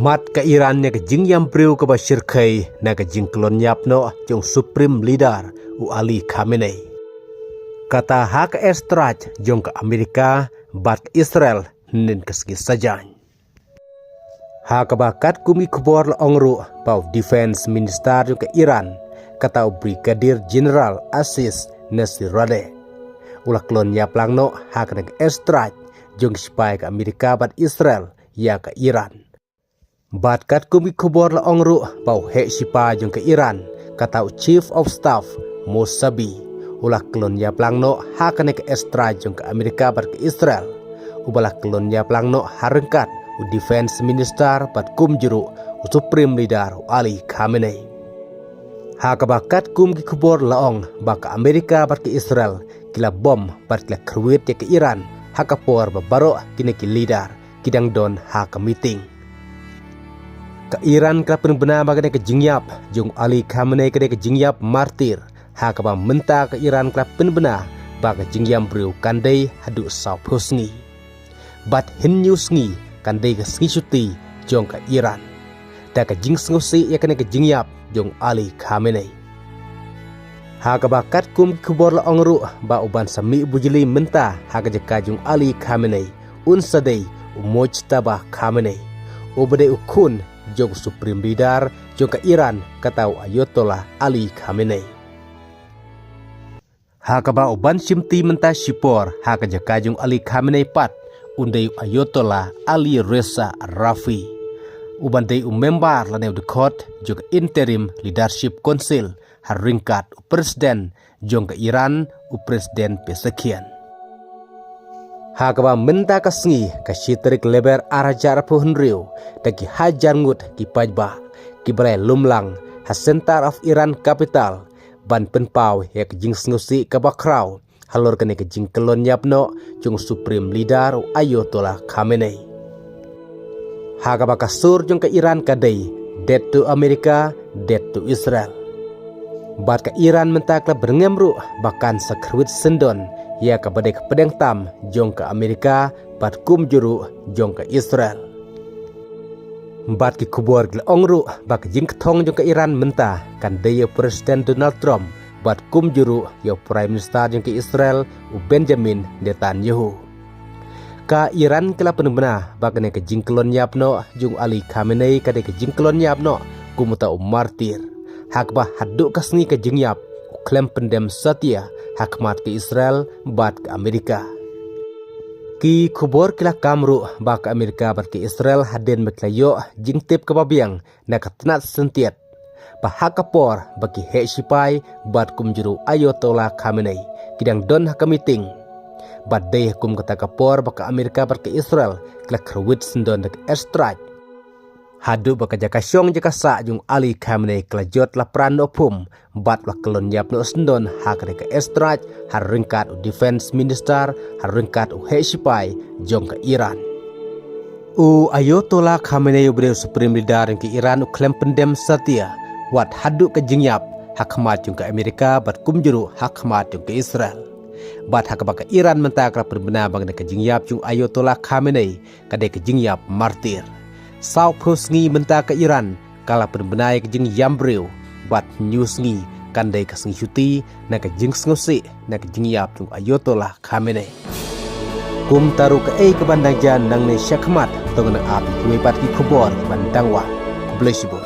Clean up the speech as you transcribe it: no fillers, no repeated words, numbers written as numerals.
Mat ka Iran nya ka jing yam priu ka bashir khai na ka jing klon yap no jong supreme leader u Ali Khamenei. Kata hak estraj jong ka Amerika bat Israel nin kasgi sajan. Hak bakat kumi kubor la ongru pau defense minister jong ka Iran kata Brigadier General Aziz Nasiraleh. Ulah klon yap lang no hak na estraj jong spy ka Amerika bat Israel ya ka Iran. Batkat kumi kubor la ongru pau he sipa jong ke Iran kata Chief of Staff Mosabi ulah klon ya plangno hakane ke estra jong ke Amerika bat ke Israel ubalah klon ya plangno harengkat u defense minister bat kum juru u supreme leader Ali Khamenei. Hakabakat kum ki kubor laong bak Amerika bat ke Israel kila bom bat kila kruit ya ke Iran hakapor babaro kini ki leader kidang don haka meeting. Ka Iran ka benar bagane ke jingyap jong Ali Khamenei ke jingyap martir ha ka bang menta ka Iran ka benar baga jingyam briu kandai hadu sau phusngi bat hin newsngi kandai ka sngi chuti jong ka Iran ta ka jing sngosi ya ke jingyap jong Ali Khamenei ha ka bakat kum kubor la ongru ba uban sami bujili menta ha ka jaka jong Ali Khamenei unsadei umojtaba Khamenei ubade ukun jong supreme leader jong ka Iran katau Ayatollah Ali Khamenei. Hakaba uban simti menta sipor haka jaka jong Ali Khamenei pat undai Ayatollah Ali Reza Rafi. Uban dei member la neu dekot jong interim leadership council haringkat presiden jong ka Iran u presiden Pesekian. Hakaba menta kasngi ka sitrik leber arajar pohonriu daki hajar ngut ki pajba ki balai lumlang ha center of Iran capital ban penpau ya ke jing sngusi ka bakrau halor kene ke jing kelon yapno jong supreme leader Ayatollah Khamenei. Hakaba kasur jong ka Iran kadai dead to Amerika dead to Israel. Bat ka Iran menta ka berngemru bahkan sakrwit sendon ya ka badek pedeng tam jong ke Amerika bat kum juru jong ke Israel. Bat ki kubor gil ongru bak jing ketong jong ke Iran menta kan daya Presiden Donald Trump bat kum juru ya Prime Minister jong ke Israel u Benjamin Netanyahu. Ka Iran kala penebena bak ne ke jing kelon yapno jong Ali Khamenei ka de ke jing kelon yapno kumuta martir. Hak bah haduk kasni ke jing yap klem pendem setia hakmat ke Israel bat ke Amerika. Ki kubor kila kamru bak ke Amerika bat ke Israel haden meklayo jing tip kebabiang na katnat sentiat. Bahakapor bagi hek sipai bat kumjuru Ayatollah Khamenei kidang don hakamiting. Bat deh kum kata kapor bak ke Amerika bat ke Israel kila kerwit sendon dek airstrike. Hadu baka jaka syong jaka sa jung Ali Khamenei kelajot la peran opum bat la kelon yap no sendon hak reka estraj har ringkat u defense minister har ringkat u hesipai jong ke Iran. U Ayatollah Khamenei ubreu supreme leader ke Iran u klem pendem setia wat hadu ke jingyap hak mat jong ke Amerika bat kumjuru hak mat jong ke Israel. Bat hak baka Iran mentak la berbena bang ke jingyap jong Ayatollah Khamenei kade ke jingyap martir. Sau pusngi menta ke Iran kala penbenai ke jing yambreu bat newsngi kandai ke sengi syuti na ke jing sngosi na ke jing yap tung Ayatollah Khamenei. Kum taru ke bandang jan nang ne syakmat tong na api kuipat ki kubor bandang wa kublesibo.